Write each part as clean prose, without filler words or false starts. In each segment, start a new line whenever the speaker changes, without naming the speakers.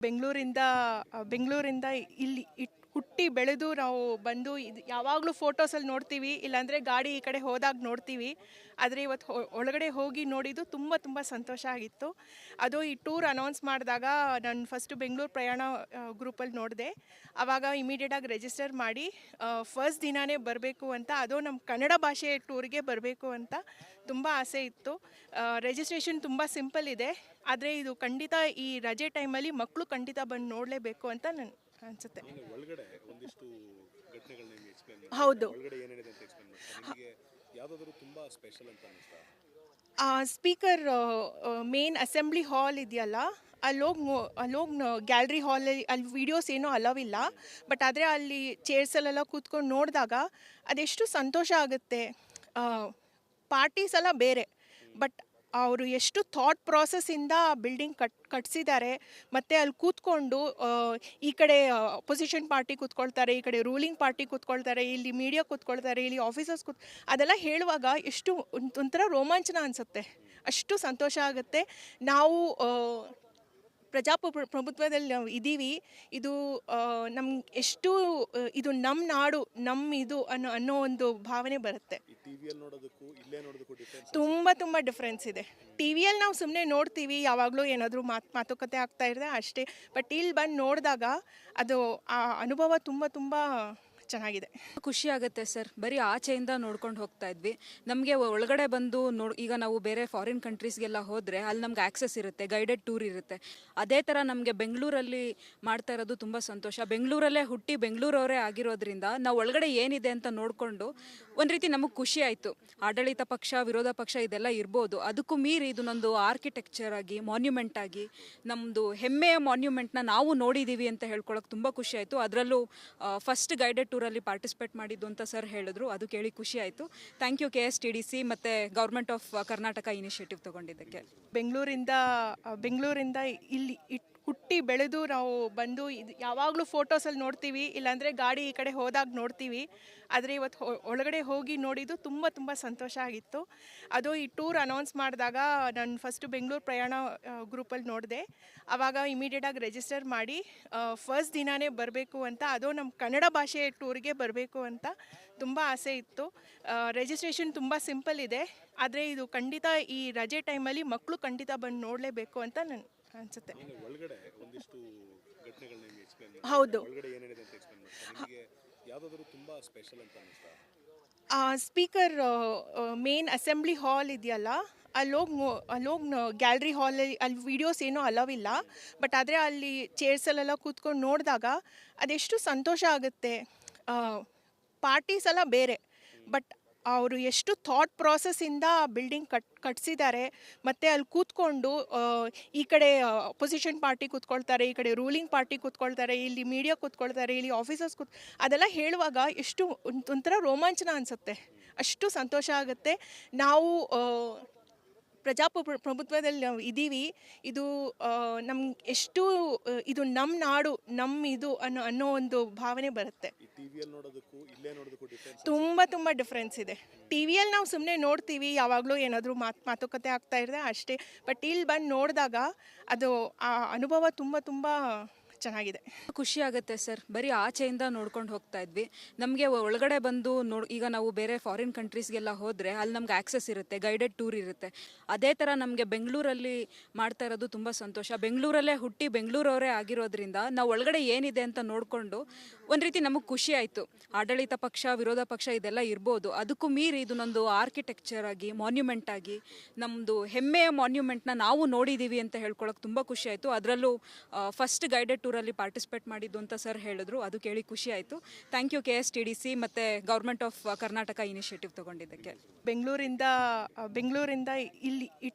ಬೆಂಗಳೂರಿಂದ ಬೆಂಗಳೂರಿಂದ ಇಲ್ಲಿ ಹುಟ್ಟಿ ಬೆಳೆದು ನಾವು ಬಂದು ಇದು ಯಾವಾಗಲೂ ಫೋಟೋಸಲ್ಲಿ ನೋಡ್ತೀವಿ, ಇಲ್ಲಾಂದರೆ ಗಾಡಿ ಈ ಕಡೆ ಹೋದಾಗ ನೋಡ್ತೀವಿ. ಆದರೆ ಇವತ್ತು ಒಳಗಡೆ ಹೋಗಿ ನೋಡಿದ್ದು ತುಂಬ ತುಂಬ ಸಂತೋಷ ಆಗಿತ್ತು. ಅದು ಈ ಟೂರ್ ಅನೌನ್ಸ್ ಮಾಡಿದಾಗ ನಾನು ಫಸ್ಟು ಬೆಂಗಳೂರು ಪ್ರಯಾಣ ಗ್ರೂಪಲ್ಲಿ ನೋಡಿದೆ. ಆವಾಗ ಇಮಿಡಿಯೇಟಾಗಿ ರಿಜಿಸ್ಟರ್ ಮಾಡಿ ಫಸ್ಟ್ ದಿನವೇ ಬರಬೇಕು ಅಂತ, ಅದು ನಮ್ಮ ಕನ್ನಡ ಭಾಷೆ ಟೂರಿಗೆ ಬರಬೇಕು ಅಂತ ತುಂಬ ಆಸೆ ಇತ್ತು. ರಿಜಿಸ್ಟ್ರೇಷನ್ ತುಂಬ ಸಿಂಪಲ್ ಇದೆ, ಆದರೆ ಇದು ಖಂಡಿತ ಈ ರಜೆ ಟೈಮಲ್ಲಿ ಮಕ್ಕಳು ಖಂಡಿತ ಬಂದು ನೋಡಲೇಬೇಕು ಅಂತ ನಾನು ಅನಿಸುತ್ತೆ.
ಒಳಗಡೆ ಒಂದಿಷ್ಟು ಘಟನೆಗಳನ್ನ ನಿಮಗೆ ಎಕ್ಸ್ಪ್ಲೇನ್ ಮಾಡಿ.
ಹೌದು,
ಒಳಗಡೆ ಏನೇನಿದೆ ಅಂತ ಎಕ್ಸ್ಪ್ಲೇನ್ ಮಾಡಿ. ನಿಮಗೆ ಯಾವುದಾದರೂ ತುಂಬಾ ಸ್ಪೆಷಲ್ ಅಂತ ಅನಿಸ್ತಾ?
ಸ್ಪೀಕರ್ ಮೇನ್ ಅಸೆಂಬ್ಲಿ ಹಾಲ್ ಇದೆಯಲ್ಲ, ಅಲ್ಲೋಗಿ ಗ್ಯಾಲ್ರಿ ಹಾಲಲ್ಲಿ ಅಲ್ಲಿ ವೀಡಿಯೋಸ್ ಏನೂ ಅಲವಿಲ್ಲ. ಬಟ್ ಆದರೆ ಅಲ್ಲಿ ಚೇರ್ಸಲ್ಲೆಲ್ಲ ಕೂತ್ಕೊಂಡು ನೋಡಿದಾಗ ಅದೆಷ್ಟು ಸಂತೋಷ ಆಗುತ್ತೆ. ಪಾರ್ಟೀಸ್ ಎಲ್ಲ ಬೇರೆ, ಬಟ್ ಅವರು ಎಷ್ಟು ಥಾಟ್ ಪ್ರಾಸೆಸ್ಸಿಂದ ಬಿಲ್ಡಿಂಗ್ ಕಟ್ಸಿದ್ದಾರೆ. ಮತ್ತು ಅಲ್ಲಿ ಕೂತ್ಕೊಂಡು ಈ ಕಡೆ ಅಪೋಸಿಷನ್ ಪಾರ್ಟಿ ಕೂತ್ಕೊಳ್ತಾರೆ, ಈ ಕಡೆ ರೂಲಿಂಗ್ ಪಾರ್ಟಿ ಕೂತ್ಕೊಳ್ತಾರೆ, ಇಲ್ಲಿ ಮೀಡಿಯಾ ಕೂತ್ಕೊಳ್ತಾರೆ, ಇಲ್ಲಿ ಆಫೀಸರ್ಸ್ ಅದೆಲ್ಲ ಹೇಳುವಾಗ ಎಷ್ಟು ಒಂಥರ ರೋಮಾಂಚನ ಅನಿಸುತ್ತೆ, ಅಷ್ಟು ಸಂತೋಷ ಆಗುತ್ತೆ. ನಾವು ಪ್ರಭುತ್ವದಲ್ಲಿ ನಾವು ಇದ್ದೀವಿ. ಇದು ನಮ್ಗೆ ಎಷ್ಟು ಇದು ನಮ್ಮ ನಾಡು, ನಮ್ಮ ಇದು ಅನ್ನೋ ಒಂದು ಭಾವನೆ ಬರುತ್ತೆ. ತುಂಬ ಡಿಫ್ರೆನ್ಸ್ ಇದೆ. ಟಿ ವಿಯಲ್ಲಿ ನಾವು ಸುಮ್ಮನೆ ನೋಡ್ತೀವಿ, ಯಾವಾಗಲೂ ಏನಾದರೂ ಮಾತುಕತೆ ಆಗ್ತಾ ಇರುತ್ತೆ ಅಷ್ಟೇ. ಬಟ್ ಇಲ್ಲಿ ಬಂದು ನೋಡಿದಾಗ ಅದು ಆ ಅನುಭವ ತುಂಬ ಚೆನ್ನಾಗಿದೆ.
ಖುಷಿ ಆಗುತ್ತೆ ಸರ್. ಬರೀ ಆಚೆಯಿಂದ ನೋಡ್ಕೊಂಡು ಹೋಗ್ತಾ ಇದ್ವಿ. ನಮಗೆ ಒಳಗಡೆ ಬಂದು ಈಗ ನಾವು ಬೇರೆ ಫಾರಿನ್ ಕಂಟ್ರೀಸ್ಗೆಲ್ಲ ಹೋದರೆ ಅಲ್ಲಿ ನಮ್ಗೆ ಆಕ್ಸೆಸ್ ಇರುತ್ತೆ, ಗೈಡೆಡ್ ಟೂರ್ ಇರುತ್ತೆ. ಅದೇ ಥರ ನಮಗೆ ಬೆಂಗಳೂರಲ್ಲಿ ಮಾಡ್ತಾ ಇರೋದು ತುಂಬ ಸಂತೋಷ. ಬೆಂಗಳೂರಲ್ಲೇ ಹುಟ್ಟಿ ಬೆಂಗಳೂರವರೇ ಆಗಿರೋದ್ರಿಂದ ನಾವು ಒಳಗಡೆ ಏನಿದೆ ಅಂತ ನೋಡಿಕೊಂಡು ಒಂದು ರೀತಿ ನಮಗೆ ಖುಷಿ ಆಯಿತು. ಆಡಳಿತ ಪಕ್ಷ ವಿರೋಧ ಪಕ್ಷ ಇದೆಲ್ಲ ಇರ್ಬೋದು, ಅದಕ್ಕೂ ಮೀರಿ ಇದನ್ನೊಂದು ಆರ್ಕಿಟೆಕ್ಚರ್ ಆಗಿ ಮಾನ್ಯುಮೆಂಟ್ ಆಗಿ ನಮ್ಮದು ಹೆಮ್ಮೆಯ ಮಾನ್ಯುಮೆಂಟ್ನ ನಾವು ನೋಡಿದ್ದೀವಿ ಅಂತ ಹೇಳ್ಕೊಳಕ್ಕೆ ತುಂಬ ಖುಷಿ ಆಯಿತು. ಅದರಲ್ಲೂ ಫಸ್ಟ್ ಗೈಡೆಡ್ ಟೂರಲ್ಲಿ ಪಾರ್ಟಿಸಿಪೇಟ್ ಮಾಡಿದ್ದು ಅಂತ ಸರ್ ಹೇಳಿದ್ರು, ಅದು ಕೇಳಿ ಖುಷಿ ಆಯಿತು. ಥ್ಯಾಂಕ್ ಯು KSTDC ಮತ್ತು ಗೌರ್ಮೆಂಟ್ ಆಫ್ ಕರ್ನಾಟಕ ಇನಿಷಿಯೇಟಿವ್ ತೊಗೊಂಡಿದ್ದಕ್ಕೆ.
ಬೆಂಗಳೂರಿಂದ ಇಲ್ಲಿ ಹುಟ್ಟಿ ಬೆಳೆದು ನಾವು ಬಂದು ಇದು ಯಾವಾಗಲೂ ಫೋಟೋಸಲ್ಲಿ ನೋಡ್ತೀವಿ, ಇಲ್ಲಾಂದರೆ ಗಾಡಿ ಈ ಕಡೆ ಹೋದಾಗ ನೋಡ್ತೀವಿ. ಆದರೆ ಇವತ್ತು ಒಳಗಡೆ ಹೋಗಿ ನೋಡಿದ್ದು ತುಂಬ ಸಂತೋಷ ಆಗಿತ್ತು. ಅದು ಈ ಟೂರ್ ಅನೌನ್ಸ್ ಮಾಡಿದಾಗ ನಾನು ಫಸ್ಟು ಬೆಂಗಳೂರು ಪ್ರಯಾಣ ಗ್ರೂಪಲ್ಲಿ ನೋಡಿದೆ. ಆವಾಗ ಇಮಿಡಿಯೇಟಾಗಿ ರಿಜಿಸ್ಟರ್ ಮಾಡಿ ಫಸ್ಟ್ ದಿನವೇ ಬರಬೇಕು ಅಂತ, ಅದು ನಮ್ಮ ಕನ್ನಡ ಭಾಷೆ ಟೂರಿಗೆ ಬರಬೇಕು ಅಂತ ತುಂಬ ಆಸೆ ಇತ್ತು. ರಿಜಿಸ್ಟ್ರೇಷನ್ ತುಂಬ ಸಿಂಪಲ್ ಇದೆ, ಆದರೆ ಇದು ಖಂಡಿತ ಈ ರಜೆ ಟೈಮಲ್ಲಿ ಮಕ್ಕಳು ಖಂಡಿತ ಬಂದು ನೋಡಲೇಬೇಕು ಅಂತ ನಾನು ಅನಿಸುತ್ತೆ.
ಒಳಗಡೆ ಒಂದಿಷ್ಟು ಘಟನೆಗಳನ್ನ ನಿಮಗೆ ಎಕ್ಸ್ಪ್ಲೇನ್ ಮಾಡಿ.
ಹೌದು,
ಒಳಗಡೆ ಏನೇನಿದೆ ಅಂತ ಎಕ್ಸ್ಪ್ಲೇನ್ ಮಾಡಿ. ನಿಮಗೆ ಯಾವುದಾದರೂ ತುಂಬಾ ಸ್ಪೆಷಲ್ ಅಂತ ಅನಿಸ್ತಾ?
ಸ್ಪೀಕರ್ ಮೇನ್ ಅಸೆಂಬ್ಲಿ ಹಾಲ್ ಇದೆಯಲ್ಲ, ಅಲ್ಲೋಗಿ ಗ್ಯಾಲ್ರಿ ಹಾಲಲ್ಲಿ ಅಲ್ಲಿ ವೀಡಿಯೋಸ್ ಏನೂ ಅಲವಿಲ್ಲ. ಬಟ್ ಆದರೆ ಅಲ್ಲಿ ಚೇರ್ಸಲ್ಲೆಲ್ಲ ಕೂತ್ಕೊಂಡು ನೋಡಿದಾಗ ಅದೆಷ್ಟು ಸಂತೋಷ ಆಗುತ್ತೆ. ಪಾರ್ಟೀಸ್ ಎಲ್ಲ ಬೇರೆ, ಬಟ್ ಅವರು ಎಷ್ಟು ಥಾಟ್ ಪ್ರಾಸೆಸ್ಸಿಂದ ಬಿಲ್ಡಿಂಗ್ ಕಟ್ಸಿದ್ದಾರೆ. ಮತ್ತು ಅಲ್ಲಿ ಕೂತ್ಕೊಂಡು ಈ ಕಡೆ ಅಪೋಸಿಷನ್ ಪಾರ್ಟಿ ಕೂತ್ಕೊಳ್ತಾರೆ, ಈ ಕಡೆ ರೂಲಿಂಗ್ ಪಾರ್ಟಿ ಕೂತ್ಕೊಳ್ತಾರೆ, ಇಲ್ಲಿ ಮೀಡಿಯಾ ಕೂತ್ಕೊಳ್ತಾರೆ, ಇಲ್ಲಿ ಆಫೀಸರ್ಸ್ ಅದೆಲ್ಲ ಹೇಳುವಾಗ ಎಷ್ಟು ಒಂಥರ ರೋಮಾಂಚನ ಅನಿಸುತ್ತೆ, ಅಷ್ಟು ಸಂತೋಷ ಆಗುತ್ತೆ. ನಾವು ಪ್ರಭುತ್ವದಲ್ಲಿ ನಾವು ಇದ್ದೀವಿ. ಇದು ನಮ್ಗೆ ಎಷ್ಟು ಇದು ನಮ್ಮ ನಾಡು, ನಮ್ಮ ಇದು ಅನ್ನೋ ಒಂದು ಭಾವನೆ ಬರುತ್ತೆ. ತುಂಬ ಡಿಫ್ರೆನ್ಸ್ ಇದೆ. ಟಿ ವಿಯಲ್ಲಿ ನಾವು ಸುಮ್ಮನೆ ನೋಡ್ತೀವಿ, ಯಾವಾಗಲೂ ಏನಾದರೂ ಮಾತುಕತೆ ಆಗ್ತಾ ಇರುತ್ತೆ ಅಷ್ಟೇ. ಬಟ್ ಇಲ್ಲಿ ಬಂದು ನೋಡಿದಾಗ ಅದು ಆ ಅನುಭವ ತುಂಬ ಚೆನ್ನಾಗಿದೆ.
ಖುಷಿ ಆಗುತ್ತೆ ಸರ್. ಬರೀ ಆಚೆಯಿಂದ ನೋಡ್ಕೊಂಡು ಹೋಗ್ತಾ ಇದ್ವಿ. ನಮಗೆ ಒಳಗಡೆ ಬಂದು ಈಗ ನಾವು ಬೇರೆ ಫಾರಿನ್ ಕಂಟ್ರೀಸ್ಗೆಲ್ಲ ಹೋದರೆ ಅಲ್ಲಿ ನಮ್ಗೆ ಆಕ್ಸೆಸ್ ಇರುತ್ತೆ, ಗೈಡೆಡ್ ಟೂರ್ ಇರುತ್ತೆ. ಅದೇ ಥರ ನಮಗೆ ಬೆಂಗಳೂರಲ್ಲಿ ಮಾಡ್ತಾ ಇರೋದು ತುಂಬ ಸಂತೋಷ. ಬೆಂಗಳೂರಲ್ಲೇ ಹುಟ್ಟಿ ಬೆಂಗಳೂರವರೇ ಆಗಿರೋದ್ರಿಂದ ನಾವು ಒಳಗಡೆ ಏನಿದೆ ಅಂತ ನೋಡಿಕೊಂಡು ಒಂದು ರೀತಿ ನಮಗೆ ಖುಷಿ ಆಯಿತು. ಆಡಳಿತ ಪಕ್ಷ ವಿರೋಧ ಪಕ್ಷ ಇದೆಲ್ಲ ಇರ್ಬೋದು, ಅದಕ್ಕೂ ಮೀರಿ ಇದನ್ನೊಂದು ಆರ್ಕಿಟೆಕ್ಚರ್ ಆಗಿ ಮಾನ್ಯುಮೆಂಟ್ ಆಗಿ ನಮ್ಮದು ಹೆಮ್ಮೆಯ ಮಾನ್ಯುಮೆಂಟ್ನ ನಾವು ನೋಡಿದ್ದೀವಿ ಅಂತ ಹೇಳ್ಕೊಳಕ್ಕೆ ತುಂಬ ಖುಷಿ ಆಯಿತು. ಅದರಲ್ಲೂ ಫಸ್ಟ್ ಗೈಡೆಡ್ ಟೂರಲ್ಲಿ ಪಾರ್ಟಿಸಿಪೇಟ್ ಮಾಡಿದ್ದು ಅಂತ ಸರ್ ಹೇಳಿದ್ರು, ಅದು ಕೇಳಿ ಖುಷಿ ಆಯಿತು. ಥ್ಯಾಂಕ್ ಯು KSTDC ಮತ್ತು ಗೌರ್ಮೆಂಟ್ ಆಫ್ ಕರ್ನಾಟಕ ಇನಿಷಿಯೇಟಿವ್ ತೊಗೊಂಡಿದ್ದಕ್ಕೆ.
ಬೆಂಗಳೂರಿಂದ ಇಲ್ಲಿ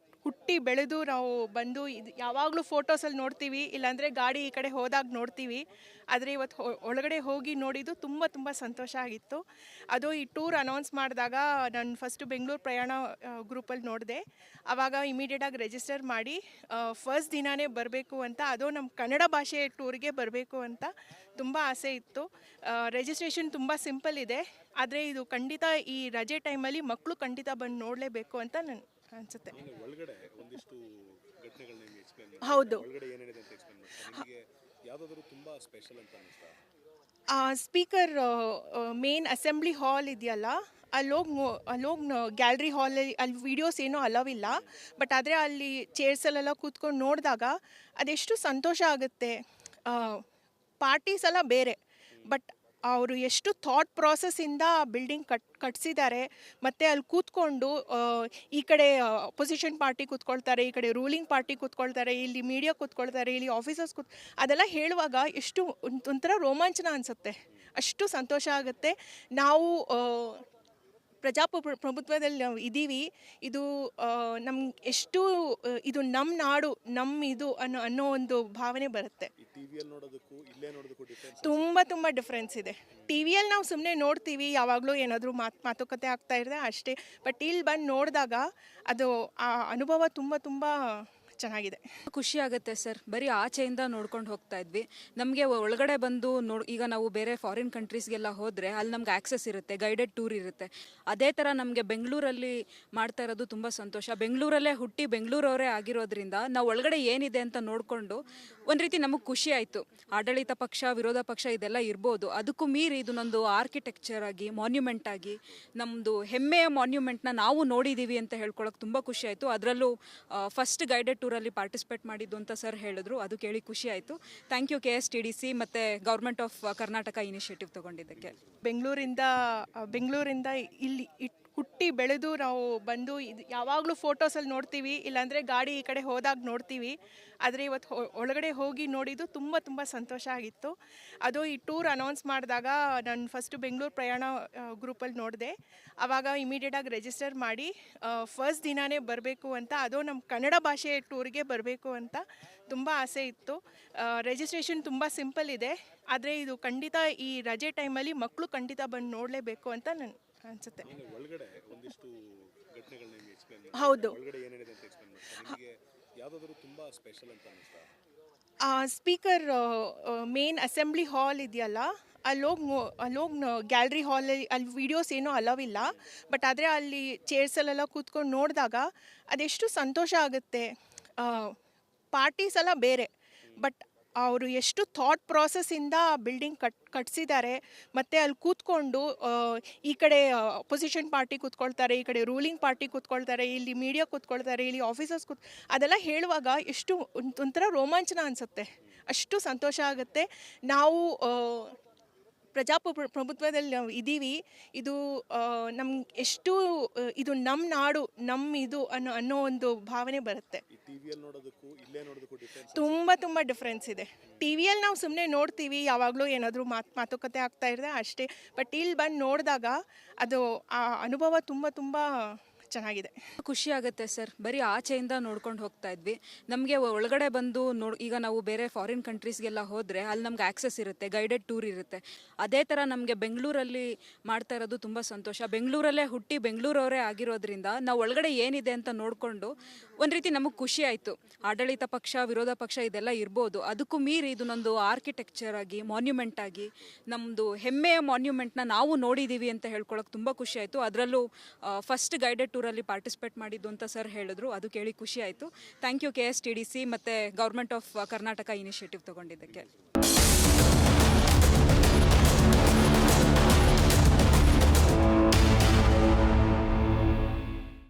ಹುಟ್ಟಿ ಬೆಳೆದು ನಾವು ಬಂದು ಇದು ಯಾವಾಗಲೂ ಫೋಟೋಸಲ್ಲಿ ನೋಡ್ತೀವಿ, ಇಲ್ಲಾಂದರೆ ಗಾಡಿ ಈ ಕಡೆ ಹೋದಾಗ ನೋಡ್ತೀವಿ. ಆದರೆ ಇವತ್ತು ಒಳಗಡೆ ಹೋಗಿ ನೋಡಿದ್ದು ತುಂಬ ಸಂತೋಷ ಆಗಿತ್ತು. ಅದು ಈ ಟೂರ್ ಅನೌನ್ಸ್ ಮಾಡಿದಾಗ ನಾನು ಫಸ್ಟು ಬೆಂಗಳೂರು ಪ್ರಯಾಣ ಗ್ರೂಪಲ್ಲಿ ನೋಡಿದೆ. ಆವಾಗ ಇಮಿಡಿಯೇಟಾಗಿ ರಿಜಿಸ್ಟರ್ ಮಾಡಿ ಫಸ್ಟ್ ದಿನವೇ ಬರಬೇಕು ಅಂತ, ಅದು ನಮ್ಮ ಕನ್ನಡ ಭಾಷೆ ಟೂರಿಗೆ ಬರಬೇಕು ಅಂತ ತುಂಬ ಆಸೆ ಇತ್ತು. ರಿಜಿಸ್ಟ್ರೇಷನ್ ತುಂಬ ಸಿಂಪಲ್ ಇದೆ, ಆದರೆ ಇದು ಖಂಡಿತ ಈ ರಜೆ ಟೈಮಲ್ಲಿ ಮಕ್ಕಳು ಖಂಡಿತ ಬಂದು ನೋಡಲೇಬೇಕು ಅಂತ ನಾನು ಅನಿಸುತ್ತೆ.
ಒಳಗಡೆ ಒಂದಿಷ್ಟು ಘಟನೆಗಳನ್ನ ನಿಮಗೆ ಎಕ್ಸ್ಪ್ಲೇನ್ ಮಾಡಿ.
ಹೌದು,
ಒಳಗಡೆ ಏನೇನಿದೆ ಅಂತ ಎಕ್ಸ್ಪ್ಲೇನ್ ಮಾಡಿ. ನಿಮಗೆ ಯಾವುದಾದ್ರೂ ತುಂಬ ಸ್ಪೆಷಲ್ ಅಂತ ಅನ್ನಿಸ್ತಾ?
ಸ್ಪೀಕರ್ ಮೇನ್ ಅಸೆಂಬ್ಲಿ ಹಾಲ್ ಇದೆಯಲ್ಲ, ಅಲ್ಲೋಗಿ ಗ್ಯಾಲ್ರಿ ಹಾಲಲ್ಲಿ ಅಲ್ಲಿ ವೀಡಿಯೋಸ್ ಏನೂ ಅಲವ್ ಇಲ್ಲ. ಬಟ್ ಆದರೆ ಅಲ್ಲಿ ಚೇರ್ಸಲ್ಲೆಲ್ಲ ಕೂತ್ಕೊಂಡು ನೋಡಿದಾಗ ಅದೆಷ್ಟು ಸಂತೋಷ ಆಗುತ್ತೆ. ಪಾರ್ಟೀಸ್ ಎಲ್ಲ ಬೇರೆ, ಬಟ್ ಅವರು ಎಷ್ಟು ಥಾಟ್ ಪ್ರಾಸೆಸ್ಸಿಂದ ಬಿಲ್ಡಿಂಗ್ ಕಟ್ಸಿದ್ದಾರೆ. ಮತ್ತು ಅಲ್ಲಿ ಕೂತ್ಕೊಂಡು ಈ ಕಡೆ ಅಪೋಸಿಷನ್ ಪಾರ್ಟಿ ಕೂತ್ಕೊಳ್ತಾರೆ, ಈ ಕಡೆ ರೂಲಿಂಗ್ ಪಾರ್ಟಿ ಕೂತ್ಕೊಳ್ತಾರೆ, ಇಲ್ಲಿ ಮೀಡಿಯಾ ಕೂತ್ಕೊಳ್ತಾರೆ, ಇಲ್ಲಿ ಆಫೀಸರ್ಸ್ ಅದೆಲ್ಲ ಹೇಳುವಾಗ ಎಷ್ಟು ಒಂಥರ ರೋಮಾಂಚನ ಅನಿಸುತ್ತೆ. ಅಷ್ಟು ಸಂತೋಷ ಆಗುತ್ತೆ. ನಾವು ಪ್ರಭುತ್ವದಲ್ಲಿ ನಾವು ಇದ್ದೀವಿ. ಇದು ನಮ್ಗೆ ಎಷ್ಟು ಇದು ನಮ್ಮ ನಾಡು, ನಮ್ಮ ಇದು ಅನ್ನೋ ಒಂದು ಭಾವನೆ ಬರುತ್ತೆ.
ಈ ಟಿವಿಯಲ್ಲಿ ನೋಡೋದಕ್ಕೂ ಇಲ್ಲೇ ನೋಡೋದಕ್ಕೂ ಡಿಫ್ರೆನ್ಸ್?
ತುಂಬ ಡಿಫ್ರೆನ್ಸ್ ಇದೆ. ಟಿ ವಿಯಲ್ಲಿ ನಾವು ಸುಮ್ಮನೆ ನೋಡ್ತೀವಿ, ಯಾವಾಗಲೂ ಏನಾದರೂ ಮಾತುಕತೆ ಆಗ್ತಾ ಇರುತ್ತೆ ಅಷ್ಟೇ. ಬಟ್ ಇಲ್ಲಿ ಬಂದು ನೋಡಿದಾಗ ಅದು ಆ ಅನುಭವ ತುಂಬ ಚೆನ್ನಾಗಿದೆ.
ಖುಷಿ ಆಗುತ್ತೆ ಸರ್. ಬರೀ ಆಚೆಯಿಂದ ನೋಡ್ಕೊಂಡು ಹೋಗ್ತಾ ಇದ್ವಿ. ನಮಗೆ ಒಳಗಡೆ ಬಂದು ಈಗ ನಾವು ಬೇರೆ ಫಾರಿನ್ ಕಂಟ್ರೀಸ್ಗೆಲ್ಲ ಹೋದರೆ ಅಲ್ಲಿ ನಮ್ಗೆ ಆಕ್ಸೆಸ್ ಇರುತ್ತೆ, ಗೈಡೆಡ್ ಟೂರ್ ಇರುತ್ತೆ. ಅದೇ ಥರ ನಮಗೆ ಬೆಂಗಳೂರಲ್ಲಿ ಮಾಡ್ತಾ ಇರೋದು ತುಂಬ ಸಂತೋಷ. ಬೆಂಗಳೂರಲ್ಲೇ ಹುಟ್ಟಿ ಬೆಂಗಳೂರವರೇ ಆಗಿರೋದ್ರಿಂದ ನಾವು ಒಳಗಡೆ ಏನಿದೆ ಅಂತ ನೋಡಿಕೊಂಡು ಒಂದು ರೀತಿ ನಮಗೆ ಖುಷಿ ಆಯಿತು. ಆಡಳಿತ ಪಕ್ಷ, ವಿರೋಧ ಪಕ್ಷ ಇದೆಲ್ಲ ಇರ್ಬೋದು, ಅದಕ್ಕೂ ಮೀರಿ ಇದನ್ನೊಂದು ಆರ್ಕಿಟೆಕ್ಚರ್ ಆಗಿ, ಮಾನ್ಯುಮೆಂಟ್ ಆಗಿ, ನಮ್ಮದು ಹೆಮ್ಮೆಯ ಮಾನ್ಯುಮೆಂಟ್ನ ನಾವು ನೋಡಿದ್ದೀವಿ ಅಂತ ಹೇಳ್ಕೊಳಕ್ಕೆ ತುಂಬ ಖುಷಿ ಆಯಿತು. ಅದರಲ್ಲೂ ಫಸ್ಟ್ ಗೈಡೆಡ್ ಟೂರಲ್ಲಿ ಪಾರ್ಟಿಸಿಪೇಟ್ ಮಾಡಿದ್ದು ಅಂತ ಸರ್ ಹೇಳಿದ್ರು, ಅದು ಕೇಳಿ ಖುಷಿ ಆಯಿತು. ಥ್ಯಾಂಕ್ ಯು KSTDC ಮತ್ತು ಗೌರ್ಮೆಂಟ್ ಆಫ್ ಕರ್ನಾಟಕ ಇನಿಷಿಯೇಟಿವ್ ತೊಗೊಂಡಿದ್ದಕ್ಕೆ.
ಬೆಂಗಳೂರಿಂದ ಇಲ್ಲಿ ಹುಟ್ಟಿ ಬೆಳೆದು ನಾವು ಬಂದು ಇದು ಯಾವಾಗಲೂ ಫೋಟೋಸಲ್ಲಿ ನೋಡ್ತೀವಿ, ಇಲ್ಲಾಂದರೆ ಗಾಡಿ ಈ ಕಡೆ ಹೋದಾಗ ನೋಡ್ತೀವಿ. ಆದರೆ ಇವತ್ತು ಒಳಗಡೆ ಹೋಗಿ ನೋಡಿದ್ದು ತುಂಬ ಸಂತೋಷ ಆಗಿತ್ತು. ಅದು ಈ ಟೂರ್ ಅನೌನ್ಸ್ ಮಾಡಿದಾಗ ನಾನು ಫಸ್ಟು ಬೆಂಗಳೂರು ಪ್ರಯಾಣ ಗ್ರೂಪಲ್ಲಿ ನೋಡಿದೆ. ಆವಾಗ ಇಮಿಡಿಯೇಟಾಗಿ ರಿಜಿಸ್ಟರ್ ಮಾಡಿ ಫಸ್ಟ್ ದಿನಾನೇ ಬರಬೇಕು ಅಂತ, ಅದು ನಮ್ಮ ಕನ್ನಡ ಭಾಷೆ ಟೂರಿಗೆ ಬರಬೇಕು ಅಂತ ತುಂಬ ಆಸೆ ಇತ್ತು. ರಿಜಿಸ್ಟ್ರೇಷನ್ ತುಂಬ ಸಿಂಪಲ್ ಇದೆ, ಆದರೆ ಇದು ಖಂಡಿತ ಈ ರಜೆ ಟೈಮಲ್ಲಿ ಮಕ್ಕಳು ಖಂಡಿತ ಬಂದು ನೋಡಲೇಬೇಕು ಅಂತ ನಾನು ಅನಿಸುತ್ತೆ.
ಒಳಗಡೆ ಒಂದಿಷ್ಟು ಘಟನೆಗಳನ್ನ ನಿಮಗೆ ಎಕ್ಸ್ಪ್ಲೇನ್ ಮಾಡಿ.
ಹೌದು.
ಒಳಗಡೆ ಏನೇನಿದೆ ಅಂತ ಎಕ್ಸ್ಪ್ಲೇನ್ ಮಾಡಿ. ನಿಮಗೆ ಯಾವುದಾದ್ರೂ ತುಂಬ ಸ್ಪೆಷಲ್ ಅಂತ ಅನ್ನಿಸ್ತಾ?
ಸ್ಪೀಕರ್ ಮೇನ್ ಅಸೆಂಬ್ಲಿ ಹಾಲ್ ಇದೆಯಲ್ಲ, ಅಲ್ಲೋಗಿ ಗ್ಯಾಲ್ರಿ ಹಾಲಲ್ಲಿ ಅಲ್ಲಿ ವೀಡಿಯೋಸ್ ಏನೂ ಅಲವ್ ಇಲ್ಲ. ಬಟ್ ಆದರೆ ಅಲ್ಲಿ ಚೇರ್ಸಲ್ಲೆಲ್ಲ ಕೂತ್ಕೊಂಡು ನೋಡಿದಾಗ ಅದೆಷ್ಟು ಸಂತೋಷ ಆಗುತ್ತೆ. ಪಾರ್ಟೀಸ್ ಎಲ್ಲ ಬೇರೆ, ಬಟ್ ಅವರು ಎಷ್ಟು ಥಾಟ್ ಪ್ರಾಸೆಸ್ಸಿಂದ ಬಿಲ್ಡಿಂಗ್ ಕಟ್ಸಿದ್ದಾರೆ. ಮತ್ತು ಅಲ್ಲಿ ಕೂತ್ಕೊಂಡು ಈ ಕಡೆ ಅಪೋಸಿಷನ್ ಪಾರ್ಟಿ ಕೂತ್ಕೊಳ್ತಾರೆ, ಈ ಕಡೆ ರೂಲಿಂಗ್ ಪಾರ್ಟಿ ಕೂತ್ಕೊಳ್ತಾರೆ, ಇಲ್ಲಿ ಮೀಡಿಯಾ ಕೂತ್ಕೊಳ್ತಾರೆ, ಇಲ್ಲಿ ಆಫೀಸರ್ಸ್ ಅದೆಲ್ಲ ಹೇಳುವಾಗ ಎಷ್ಟು ಒಂಥರ ರೋಮಾಂಚನ ಅನಿಸುತ್ತೆ. ಅಷ್ಟು ಸಂತೋಷ ಆಗುತ್ತೆ. ನಾವು ಪ್ರಭುತ್ವದಲ್ಲಿ ನಾವು ಇದ್ದೀವಿ. ಇದು ನಮ್ಗೆ ಎಷ್ಟು ಇದು ನಮ್ಮ ನಾಡು, ನಮ್ಮ ಇದು ಅನ್ನೋ ಒಂದು ಭಾವನೆ ಬರುತ್ತೆ.
ಈ ಟಿವಿಯಲ್ಲಿ ನೋಡೋದಕ್ಕೂ ಇಲ್ಲೇ ನೋಡೋದಕ್ಕೂ ಡಿಫ್ರೆನ್ಸ್?
ತುಂಬ ಡಿಫ್ರೆನ್ಸ್ ಇದೆ. ಟಿ ವಿಯಲ್ಲಿ ನಾವು ಸುಮ್ಮನೆ ನೋಡ್ತೀವಿ, ಯಾವಾಗಲೂ ಏನಾದರೂ ಮಾತುಕತೆ ಆಗ್ತಾ ಇರುತ್ತೆ ಅಷ್ಟೇ. ಬಟ್ ಇಲ್ಲಿ ಬಂದು ನೋಡಿದಾಗ ಅದು ಆ ಅನುಭವ ತುಂಬ ಚೆನ್ನಾಗಿದೆ.
ಖುಷಿ ಆಗುತ್ತೆ ಸರ್. ಬರೀ ಆಚೆಯಿಂದ ನೋಡ್ಕೊಂಡು ಹೋಗ್ತಾ ಇದ್ವಿ. ನಮಗೆ ಒಳಗಡೆ ಬಂದು ಈಗ ನಾವು ಬೇರೆ ಫಾರಿನ್ ಕಂಟ್ರೀಸ್ಗೆಲ್ಲ ಹೋದರೆ ಅಲ್ಲಿ ನಮ್ಗೆ ಆಕ್ಸೆಸ್ ಇರುತ್ತೆ, ಗೈಡೆಡ್ ಟೂರ್ ಇರುತ್ತೆ. ಅದೇ ಥರ ನಮಗೆ ಬೆಂಗಳೂರಲ್ಲಿ ಮಾಡ್ತಾ ಇರೋದು ತುಂಬ ಸಂತೋಷ. ಬೆಂಗಳೂರಲ್ಲೇ ಹುಟ್ಟಿ ಬೆಂಗಳೂರವರೇ ಆಗಿರೋದ್ರಿಂದ ನಾವು ಒಳಗಡೆ ಏನಿದೆ ಅಂತ ನೋಡಿಕೊಂಡು ಒಂದು ರೀತಿ ನಮಗೆ ಖುಷಿ ಆಯಿತು. ಆಡಳಿತ ಪಕ್ಷ, ವಿರೋಧ ಪಕ್ಷ ಇದೆಲ್ಲ ಇರ್ಬೋದು, ಅದಕ್ಕೂ ಮೀರಿ ಇದನ್ನೊಂದು ಆರ್ಕಿಟೆಕ್ಚರ್ ಆಗಿ, ಮಾನ್ಯುಮೆಂಟ್ ಆಗಿ, ನಮ್ಮದು ಹೆಮ್ಮೆಯ ಮಾನ್ಯುಮೆಂಟ್ನ ನಾವು ನೋಡಿದ್ದೀವಿ ಅಂತ ಹೇಳ್ಕೊಳಕ್ಕೆ ತುಂಬ ಖುಷಿ ಆಯಿತು. ಅದರಲ್ಲೂ ಫಸ್ಟ್ ಗೈಡೆಡ್ ಟೂರಲ್ಲಿ ಪಾರ್ಟಿಸಿಪೇಟ್ ಮಾಡಿದ್ದು ಅಂತ ಸರ್ ಹೇಳಿದ್ರು, ಅದು ಕೇಳಿ ಖುಷಿ ಆಯಿತು. ಥ್ಯಾಂಕ್ ಯು KSTDC ಮತ್ತು ಗೌರ್ಮೆಂಟ್ ಆಫ್ ಕರ್ನಾಟಕ ಇನಿಷಿಯೇಟಿವ್ ತೊಗೊಂಡಿದ್ದಕ್ಕೆ.